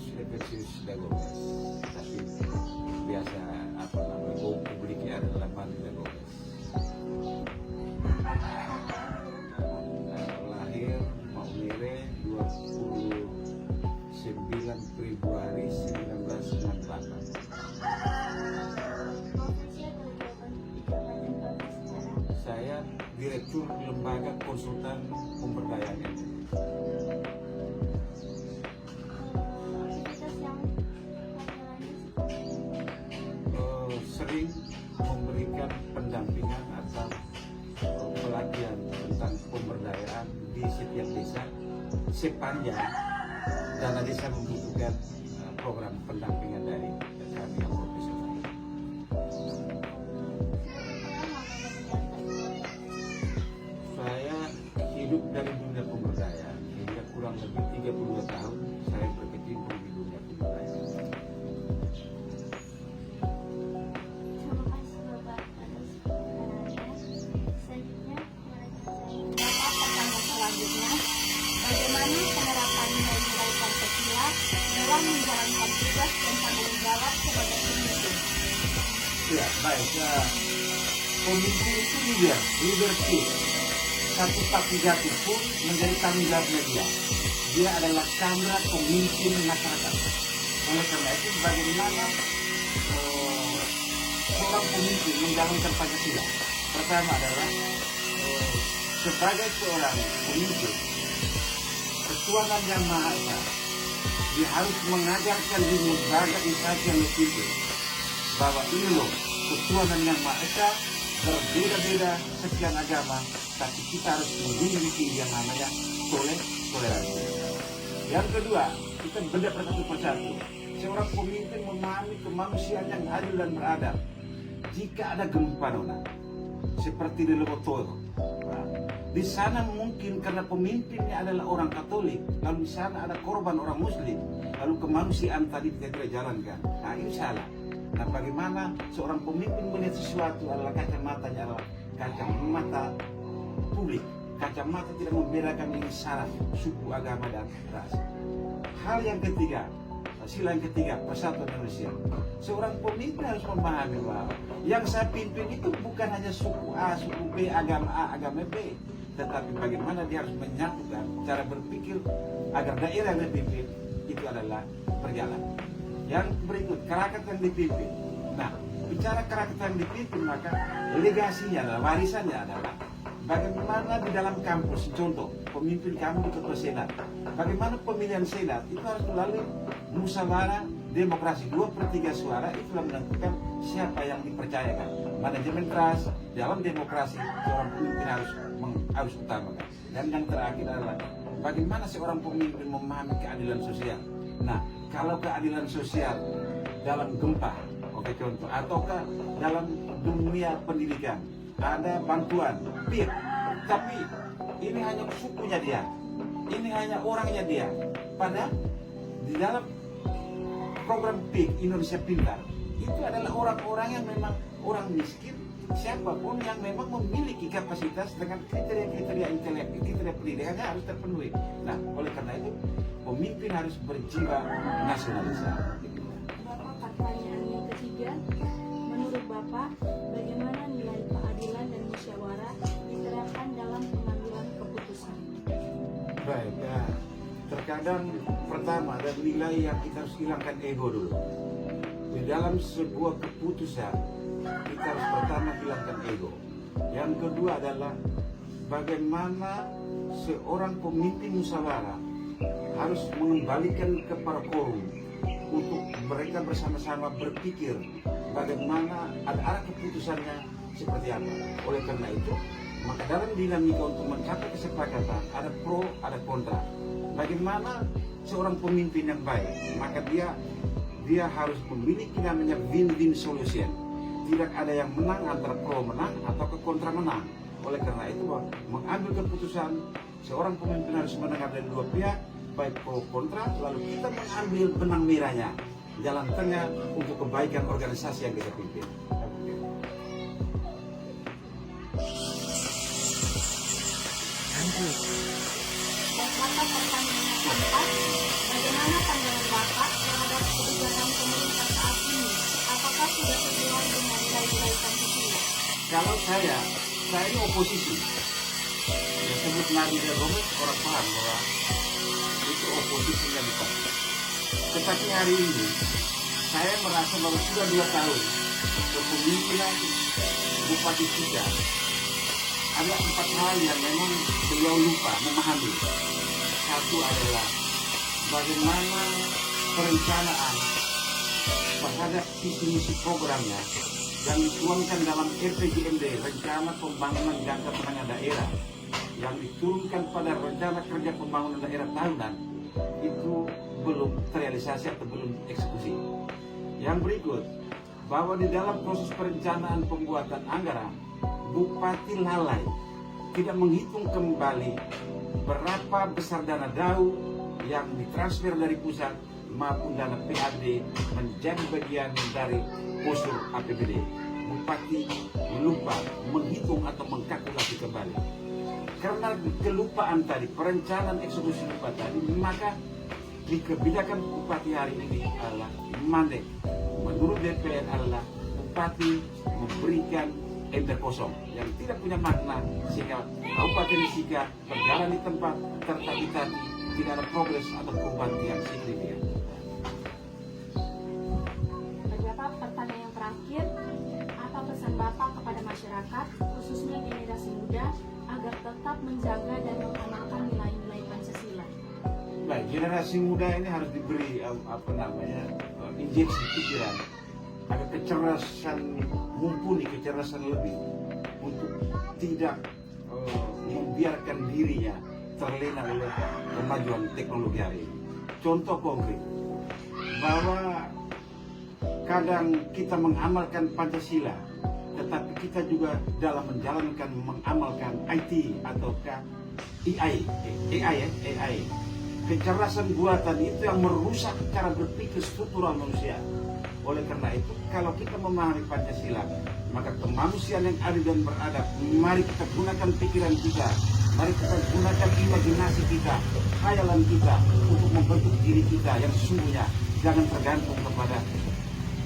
Efesius Dagomes, tapi biasa apa namanya publiknya adalah Mandi Dagomes. Lahir Maumere 29 Februari 1998. Saya Direktur Lembaga Konsultan Pemberdayaan Indonesia. Sering memberikan pendampingan atau pelatihan tentang pemberdayaan di setiap desa sepanjang dana desa membutuhkan program pendampingan dari kami yang profesional. Saya hidup dari dunia pemberdayaan hingga kurang lebih 32 tahun saya berkecimpung di dunia pemberdayaan. Bagaimana penerapan nilai-nilai Pancasila dalam menjalankan tugas dan tanggung jawab sebagai pemimpin? Ya, baik. Pemimpin itu leadership. Satu pakai jati pun menjadi tanggung jawabnya dia. Dia adalah candra pemimpin masyarakat. Oleh karena itu, bagaimana seorang pemimpin menjalankan Pancasila? Pertama adalah sebagai seorang pemimpin, ketuhanan yang Maha Esa, dia harus mengajarkan di lembaga instansi yang dipimpin bahwa ini loh ketuhanan yang Maha Esa, berbeda-beda sekian agama, tapi kita harus memiliki yang namanya toleransi. Yang kedua, kita benda persatu persatu. Seorang pemimpin memahami kemanusiaan yang adil dan beradab. Jika ada gempa nona, seperti di Lewotoro, di sana mungkin karena pemimpinnya adalah orang Katolik, lalu di sana ada korban orang Muslim, lalu kemanusiaan tadi tidak jalankan. Nah, ini salah. Nah, bagaimana seorang pemimpin melihat sesuatu adalah kacamatanya adalah kacamata publik. Kacamata tidak membedakan ini syarat, suku, agama, dan ras. Hal yang ketiga, sila yang ketiga, persatuan manusia. Seorang pemimpin harus memahami bahwa yang saya pimpin itu bukan hanya suku A, suku B, agama A, agama B, tetapi bagaimana dia harus menyatukan cara berpikir agar daerah yang dipimpin itu adalah berjalan. Yang berikut, karakter yang dipimpin. Nah, bicara karakter yang dipimpin, maka legasinya adalah, warisannya adalah bagaimana di dalam kampus, contoh, pemimpin kamu di ketua senat. Bagaimana pemilihan senat itu harus melalui musyawarah demokrasi 2/3 suara, itulah menentukan siapa yang dipercayakan. Manajemen trust dalam demokrasi seorang pemimpin harus utamakan. Dan yang terakhir adalah bagaimana seorang pemimpin memahami keadilan sosial. Nah, kalau keadilan sosial dalam gempa, oke contoh, ataukah dalam dunia pendidikan ada bantuan PIR, tapi ini hanya sukunya dia, ini hanya orangnya dia. Padahal di dalam program PIK Indonesia Pintar itu adalah orang-orang yang memang orang miskin, siapapun yang memang memiliki kapasitas dengan kriteria intelek, kriteria pendidikannya harus terpenuhi. Nah, oleh karena itu pemimpin harus berjiwa nasionalis. Bapak, pertanyaan yang ketiga, menurut Bapak, bagaimana nilai keadilan dan musyawarah diterapkan dalam pengambilan keputusan? Baik, ya. Terkadang pertama ada nilai yang kita harus hilangkan ego dulu. Di dalam sebuah keputusan kita harus pertama hilangkan ego. Yang kedua adalah bagaimana seorang pemimpin musyawarah harus mengembalikan kepada forum untuk mereka bersama-sama berpikir bagaimana ada arah keputusannya seperti apa. Oleh karena itu, maka dalam dinamika untuk mencapai kesepakatan ada pro, ada kontra. Bagaimana seorang pemimpin yang baik, maka dia harus memiliki namanya win-win solution. Tidak ada yang menang antara pro menang atau ke kontra menang. Oleh karena itu, mengambil keputusan seorang pemimpin harus mendengar dari dua pihak, baik pro kontra, lalu kita mengambil benang merahnya, jalan tengah untuk kebaikan organisasi yang kita pimpin. Maka pertanyaan yang keempat, bagaimana pandangan Bapak terhadap kebijakan pemerintah saat ini? Apakah sudah sesuai dengan nilai-nilai Pancasila? Kalau saya ini oposisi. Yang sebut Nabi dan Romes, orang paham bahwa itu oposisinya bukan. Tetapi hari ini saya merasa bahwa sudah 2 tahun kepemimpinan Bupati Sika, ada 4 hal yang memang beliau lupa memahami. Satu adalah bagaimana perencanaan terhadap visi misi programnya yang dituangkan dalam RPJMD, Rencana Pembangunan Jangka Menengah Daerah, yang diturunkan pada Rencana Kerja Pembangunan Daerah Tahunan, itu belum terrealisasi atau belum eksekusi. Yang berikut, bahwa di dalam proses perencanaan pembuatan anggaran, Bupati lalai tidak menghitung kembali berapa besar dana DAU yang ditransfer dari pusat maupun dana PAD menjadi bagian dari postur APBD. Bupati lupa menghitung atau mengkalkulasi kembali. Karena kelupaan tadi, perencanaan eksekusi lupa tadi, maka di kebijakan Bupati hari ini adalah mandek. Menurut DPR adalah Bupati memberikan ember kosong yang tidak punya makna, sehingga Kabupaten Sika berjalan di tempat tertati-tati, tidak ada progres atau perubahan yang signifikan. Bapak, pertanyaan yang terakhir, apa pesan Bapak kepada masyarakat, khususnya generasi muda, agar tetap menjaga dan mengamalkan nilai-nilai Pancasila? Baik, generasi muda ini harus diberi injeksi pikiran, agar kecerdasan mumpuni, kecerdasan lebih untuk tidak membiarkan dirinya terlena oleh kemajuan teknologi hari ini. Contoh konkret, bahwa kadang kita mengamalkan Pancasila, tetapi kita juga dalam mengamalkan IT atau AI. Kecerdasan buatan itu yang merusak cara berpikir struktural manusia. Oleh karena itu, kalau kita memahami Pancasila, maka kemanusiaan yang adil dan beradab, mari kita gunakan pikiran kita, mari kita gunakan imajinasi kita, khayalan kita untuk membentuk diri kita yang sesungguhnya, jangan tergantung kepada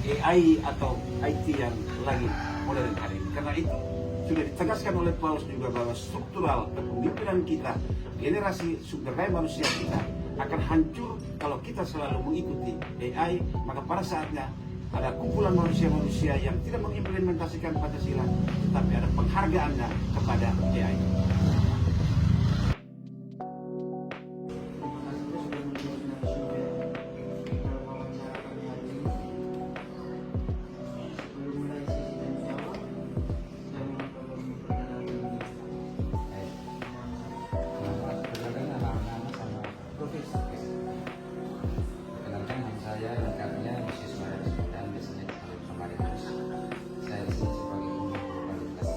AI atau IT yang lagi modern hari ini. Karena itu sudah ditegaskan oleh Paulus juga bahwa struktural kepemimpinan kita, generasi sumber daya manusia kita akan hancur kalau kita selalu mengikuti AI. Maka pada saatnya ada kumpulan manusia-manusia yang tidak mengimplementasikan Pancasila, tetapi ada penghargaannya kepada AI. Perkenalkan, nama saya lengkapnya Mahasiswa dan biasanya dipanggil Pemarikus. Saya di sini sebagai pemimpin kualitas.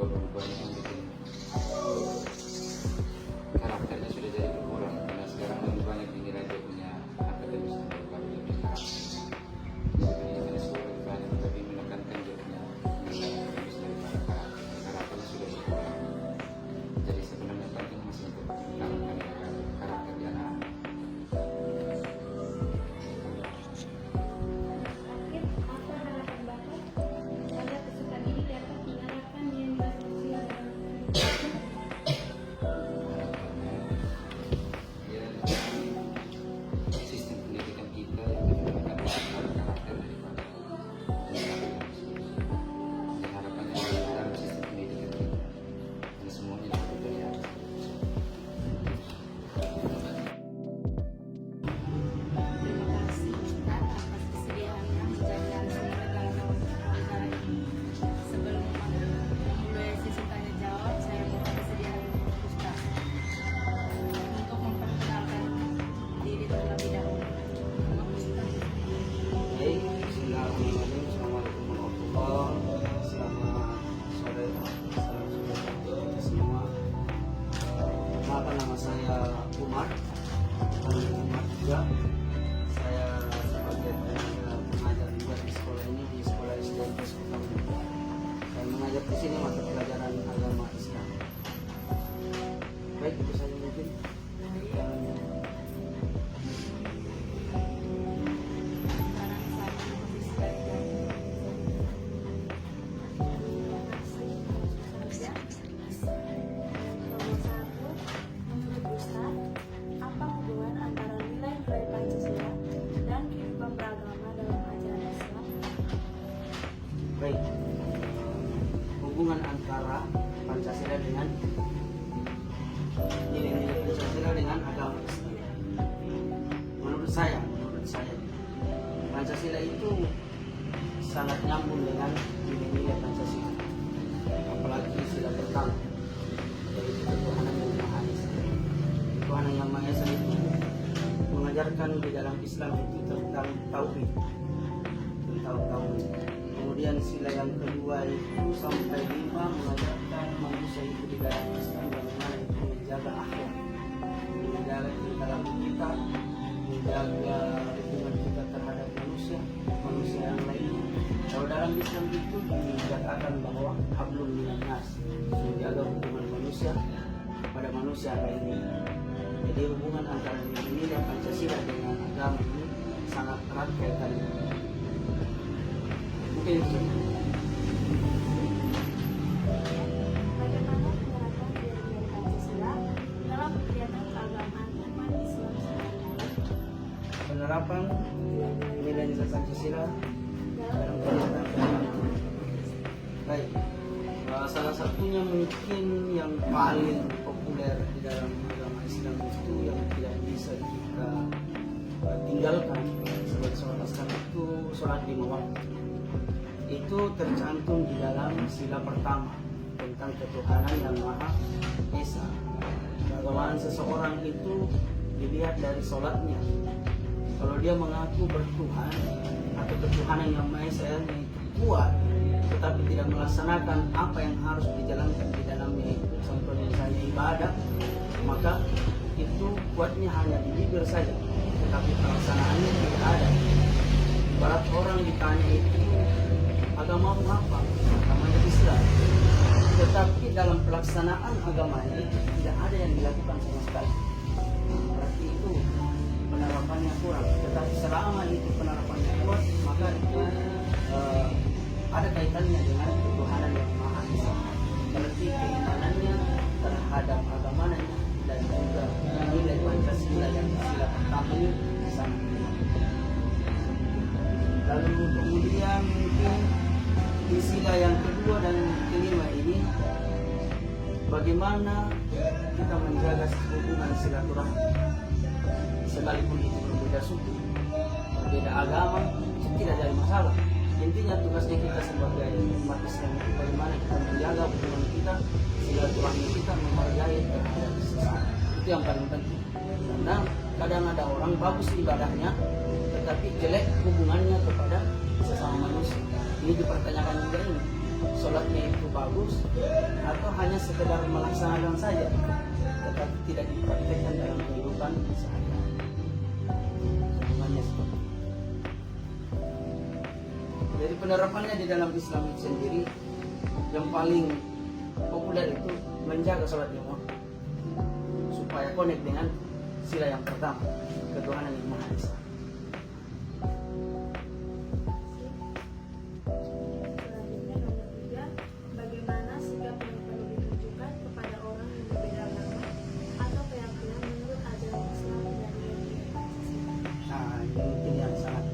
berubah-berubahnya yang bikin karakternya sudah jadi berkurang, karena sekarang lebih banyak dinilai dia punya akademis dan baru lebih karakter. Sebenarnya sekolah lebih banyak lebih menekankan dia punya nilai akademis daripada karakternya sudah berkurang. Jadi sebenarnya penting masih untuk menanamkan karakter di anak. Terakhir, apa harapan Bapak agar peserta didik dapat menerapkan nilai sosial dalam kehidupan? Ya, sistem pendidikan kita yang lebih menekankan karakter daripada nilai akademis. Dan harapannya dalam sistem pendidikan kita dan semuanya dapat dari atas. Terima kasih Ustaz atas kesediaannya menjadi narasumber dalam wawancara ini. Sebelum memulai sesi tanya jawab, saya mohon kesediaan Ustaz untuk memperkenalkan diri terlebih dahulu. Ustaz. Baik, bismillahirrahmanirrahim. Assalamualaikum warahmatullahi wabarakatuh. Selamat sore, salam sejahtera untuk kita semua. Perkenalkan, nama saya Umar, bukan Umar juga. Saya sebagai tenaga pengajar juga di sekolah ini, di sekolah SDN Kota Bumi. Saya mengajar di sini mata pelajaran agama Islam. Baik, itu saja mungkin. Sekarang saya posisi dari Nomor 1, menurut Ustaz, apa hubungan antara nilai-nilai Pancasila dan kehidupan beragama dalam ajaran Islam? Baik, hubungan antara Pancasila dengan nilai-nilai Pancasila dengan agama Islam. Menurut saya, Pancasila itu sangat nyambung dengan nilai-nilai Pancasila. Apalagi sila pertama, yaitu ketuhanan yang Maha Esa. Ketuhanan yang Maha Esa itu mengajarkan di dalam Islam itu tentang tauhid. Kemudian sila yang kedua itu sampai 5 mengajarkan manusia itu di dalam Islam bagaimana itu menjaga akhlak, menjaga dalam kita, menjaga hubungan kita terhadap manusia yang lainnya. Kalau dalam Islam itu dikatakan bahwa hablum minan nas, menjaga hubungan manusia pada manusia lainnya. Jadi hubungan antara nilai Pancasila dengan agama ini sangat erat kaitannya. Mungkin itu. Bagaimana penerapan nilai-nilai Pancasila dalam kegiatan keagamaan umat Islam sehari-hari? Penerapan nilai-nilai Pancasila dalam Dalam kegiatan keagamaan. Baik, salah satunya mungkin yang paling populer di dalam agama Islam itu yang tidak bisa kita tinggalkan sebagai sholat Islam itu sholat 5 waktu. Itu tercantum di dalam sila pertama tentang ketuhanan yang Maha Esa. Keagamaan seseorang itu dilihat dari sholatnya. Kalau dia mengaku bertuhan atau ketuhanan yang Maha Esa yang kuat, tetapi tidak melaksanakan apa yang harus dijalankan di dalamnya itu, contoh misalnya ibadah, maka itu kuatnya hanya di bibir saja, tetapi pelaksanaannya tidak ada. Ibarat orang ditanya itu agamamu apa? Agamanya Islam. Tetapi dalam pelaksanaan agamanya itu tidak ada yang dilakukan sama sekali. Berarti itu penerapannya kurang. Tetapi selama itu penerapannya kuat, maka itu ada kaitannya dengan ketuhanan yang Maha Esa. Berarti keimanannya terhadap agamanya dan juga nilai Pancasila yang sila pertama ini sangat tinggi. Lalu kemudian mungkin di sila yang kedua dan kelima ini, bagaimana kita menjaga hubungan silaturahmi sekalipun itu berbeda suku, berbeda agama, itu tidak jadi masalah. Intinya tugasnya kita sebagai umat Islam itu bagaimana kita menjaga hubungan kita, silaturahmi kita, menghargai terhadap sesama. Itu yang paling penting. Karena kadang ada orang bagus ibadahnya, tetapi jelek hubungannya kepada sesama manusia. Ini dipertanyakan juga ini. sholatnya itu bagus atau hanya sekedar melaksanakan saja tetapi tidak dipraktekkan dalam kehidupan sehari-hari. Hubungannya seperti itu. Jadi penerapannya di dalam Islam itu sendiri yang paling populer itu menjaga sholat lima waktu supaya connect dengan sila yang pertama, ketuhanan yang Maha Esa. Selanjutnya nomor 3, bagaimana sikap yang perlu ditunjukkan kepada orang yang berbeda agama atau keyakinan menurut ajaran Islam dan nilai-nilai Pancasila. Nah, ini mungkin yang sangat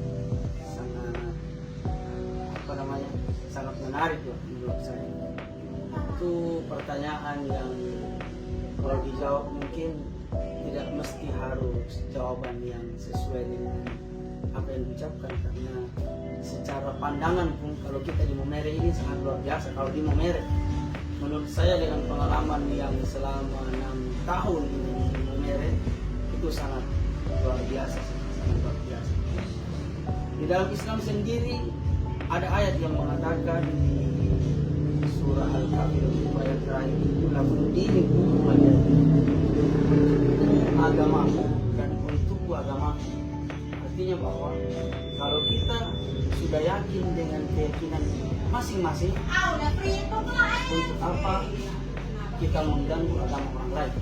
sangat menarik loh menurut saya. Itu pertanyaan yang kalau dijawab mungkin tidak mesti harus jawaban yang sesuai dengan apa yang diucapkan, karena secara pandangan pun kalau kita di Momere ini sangat luar biasa. Kalau di Momere, menurut saya dengan pengalaman yang selama 6 tahun ini di Momere itu sangat luar biasa, sangat luar biasa. Di dalam Islam sendiri ada ayat yang mengatakan di surah Al-Kafir ayat terakhir itu lakum dinukum waliya din, agamamu dan untukku agamaku. Artinya bahwa kalau kita sudah yakin dengan keyakinan masing-masing, untuk apa kita mengganggu agama orang lain?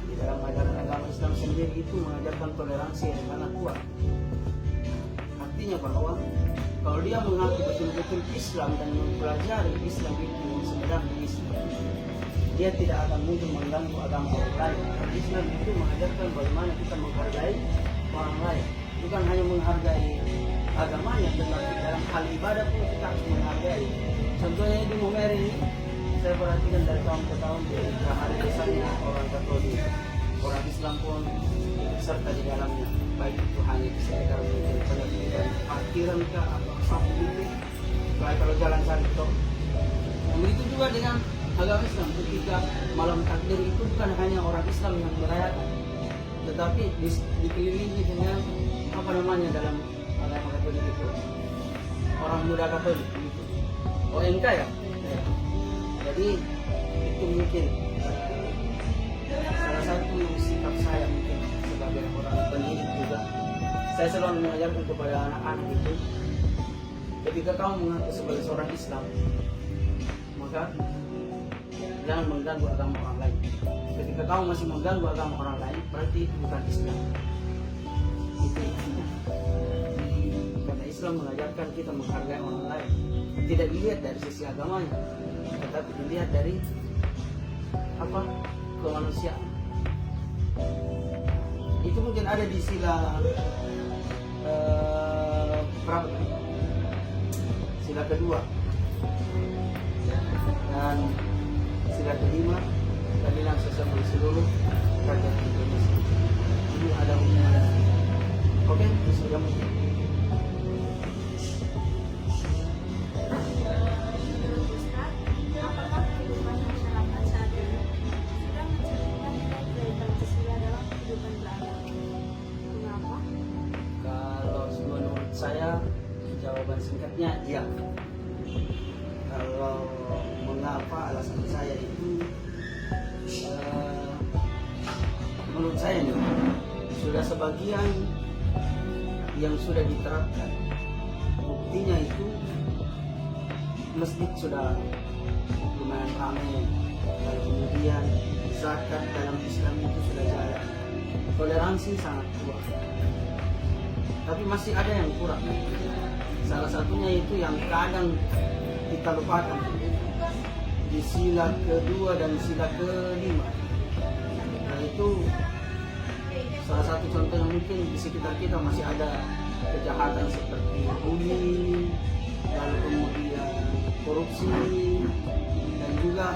Di dalam ajaran agama Islam sendiri itu mengajarkan toleransi yang sangat kuat. Artinya bahwa kalau dia mengaku betul-betul Islam dan mempelajari Islam itu sebenarnya Islam, dia tidak akan mungkin mengganggu agama orang lain. Karena Islam itu mengajarkan bagaimana kita menghargai orang lain, bukan hanya menghargai agamanya, tetapi dalam hal ibadah pun kita harus menghargai. Contohnya di Momere ini, saya perhatikan dari tahun ke tahun di hari besarnya orang Katolik, orang Islam pun serta di dalamnya, baik itu hanya sekedar mungkin pendidikan parkiran kah atau apa itu, baik kalau jalan cari tol. Begitu juga dengan agama Islam, ketika malam takbir itu bukan hanya orang Islam yang merayakan, tetapi dikelilingi dengan apa namanya dalam agama Katolik itu, orang muda Katolik gitu. OMK ya. Jadi itu mungkin salah satu sikap saya mungkin sebagai orang pendidik juga. Saya selalu mengajarkan kepada anak-anak itu, ketika kamu mengaku sebagai seorang Islam, maka jangan mengganggu agama orang lain. Ketika kamu masih mengganggu agama orang lain, berarti itu bukan Islam. Itu intinya. Karena Islam mengajarkan kita menghargai orang lain, tidak dilihat dari sisi agamanya, tetapi dilihat dari apa, kemanusiaan. Itu mungkin ada di sila berapa? Sila kedua dan sila kelima, keadilan sosial bagi seluruh rakyat Indonesia. Ini ada hubungan. Oke, sudah mungkin. Apakah kehidupan masyarakat saat ini sudah mencerminkan nilai-nilai Pancasila dalam kehidupan beragama? Mengapa? Kalau menurut saya jawaban singkatnya iya. Kalau mengapa, alasan saya itu menurut saya nih, sudah sebagian yang sudah diterapkan. Buktinya itu masjid sudah lumayan ramai, lalu kemudian zakat dalam Islam itu sudah jalan, toleransi sangat kuat. Tapi masih ada yang kurang. Salah satunya itu yang kadang kita lupakan, di sila kedua dan sila kelima. Nah itu salah satu contoh yang mungkin di sekitar kita masih ada kejahatan seperti bullying, lalu kemudian korupsi, dan juga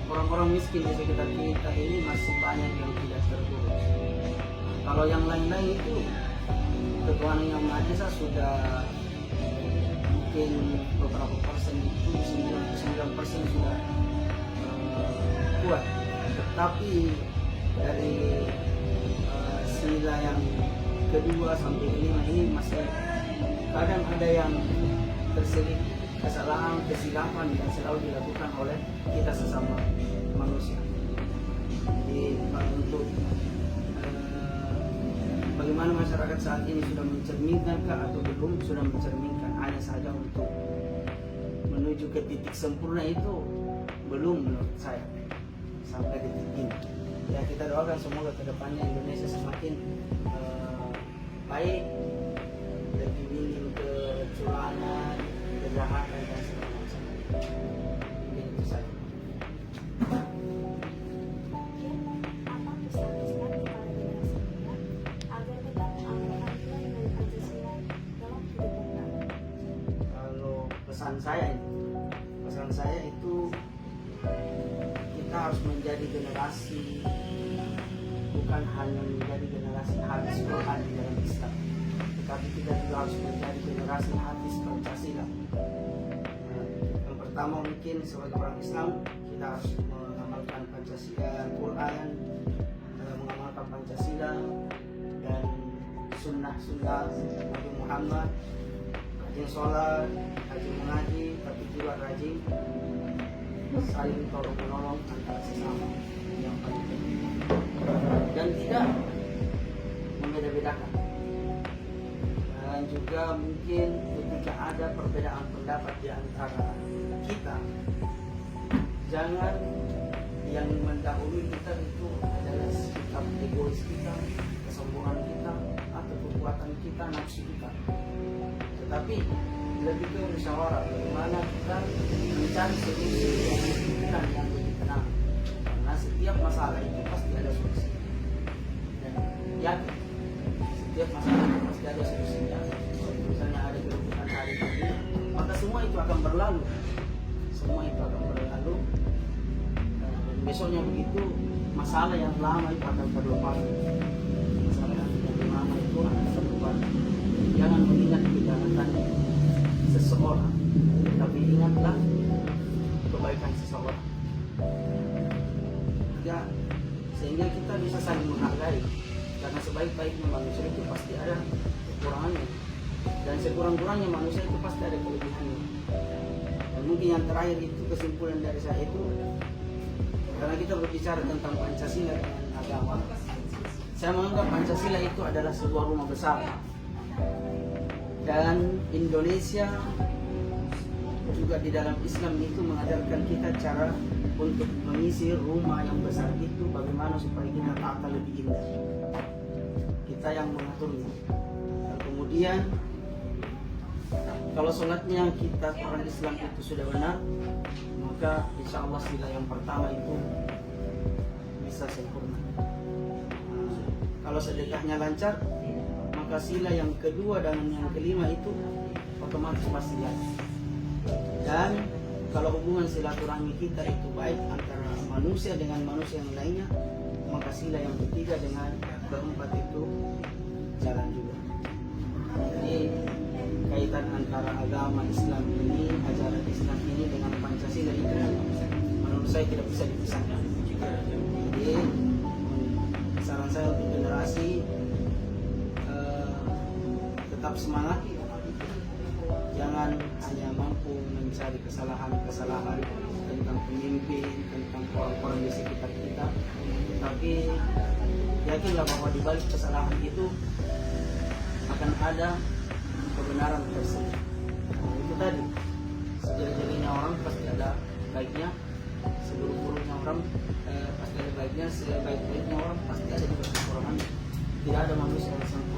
orang-orang miskin di sekitar kita ini masih banyak yang tidak terurus. Kalau yang lain-lain itu ketuhanan yang Maha Esa sudah mungkin beberapa persen itu 99% sudah kuat, tetapi dari sila yang kedua sampai kelima ini masih kadang ada yang terselit kesalahan, kesilapan yang selalu dilakukan oleh kita sesama manusia. Jadi untuk bagaimana masyarakat saat ini sudah mencerminkankah atau belum sudah mencerminkan, hanya saja untuk menuju ke titik sempurna itu belum menurut saya sampai detik ini. Ya kita doakan semoga kedepannya Indonesia semakin baik, lebih minim kecurangan, kejahatan dan segala macam. Mungkin itu saja. Apa pesan Islam kepada generasi muda agar tetap mengamalkan nilai-nilai Pancasila dalam hidup mereka? Kalau pesan saya itu kita harus menjadi generasi, bukan hanya menjadi generasi hafiz Quran di dalam Islam, tetapi kita juga harus menjadi generasi hafiz Pancasila. Yang pertama mungkin sebagai orang Islam kita harus mengamalkan Pancasila, Quran, mengamalkan Pancasila dan sunnah Nabi Muhammad, rajin sholat, rajin mengaji, tapi juga rajin saling tolong menolong antara sesama yang paling penting, dan tidak membeda-bedakan. Dan juga mungkin ketika ada perbedaan pendapat di antara kita, jangan yang mendahului kita itu adalah sikap egois kita, kesombongan kita, atau kekuatan kita, nafsu kita, tetapi lebih ke musyawarah, bagaimana kita mencari solusi yang lebih tenang, karena setiap masalah itu pasti ada solusi, dan yakin setiap masalah itu pasti ada solusinya. Kalau misalnya ada kerubutan hari ini, maka semua itu akan berlalu, dan besoknya begitu masalah yang lama itu akan terlupakan, jangan mengingat kejahatan seseorang, tapi ingatlah kebaikan seseorang. Ya, sehingga kita bisa saling menghargai, karena sebaik-baiknya manusia itu pasti ada kekurangannya, dan sekurang-kurangnya manusia itu pasti ada kelebihannya. Dan mungkin yang terakhir itu kesimpulan dari saya itu, karena kita berbicara tentang Pancasila dengan agama, saya menganggap Pancasila itu adalah sebuah rumah besar. Dan Indonesia juga di dalam Islam itu mengajarkan kita cara untuk mengisi rumah yang besar itu, bagaimana supaya kita tata lebih indah. Kita yang mengaturnya. Dan kemudian kalau sholatnya kita orang Islam itu sudah benar, maka insya Allah sila yang pertama itu bisa sempurna. Kalau sedekahnya lancar, maka sila yang kedua dan yang kelima itu otomatis pasti ada. Dan kalau hubungan silaturahmi kita itu baik antara manusia dengan manusia yang lainnya, maka sila yang ketiga dengan keempat itu jalan juga. Jadi kaitan antara agama Islam ini, ajaran Islam ini dengan Pancasila itu menurut saya tidak bisa dipisahkan. Jadi saran saya untuk generasi, tetap semangat, jangan hanya mampu mencari kesalahan-kesalahan tentang pemimpin, tentang orang-orang di sekitar kita, tapi yakinlah bahwa di balik kesalahan itu akan ada kebenaran tersebut. Itu tadi, sejelek-jeleknya orang pasti ada baiknya, seburuk-buruknya orang pasti ada baiknya, sebaik-baiknya orang pasti ada juga kekurangannya. Tidak ada manusia yang sempurna.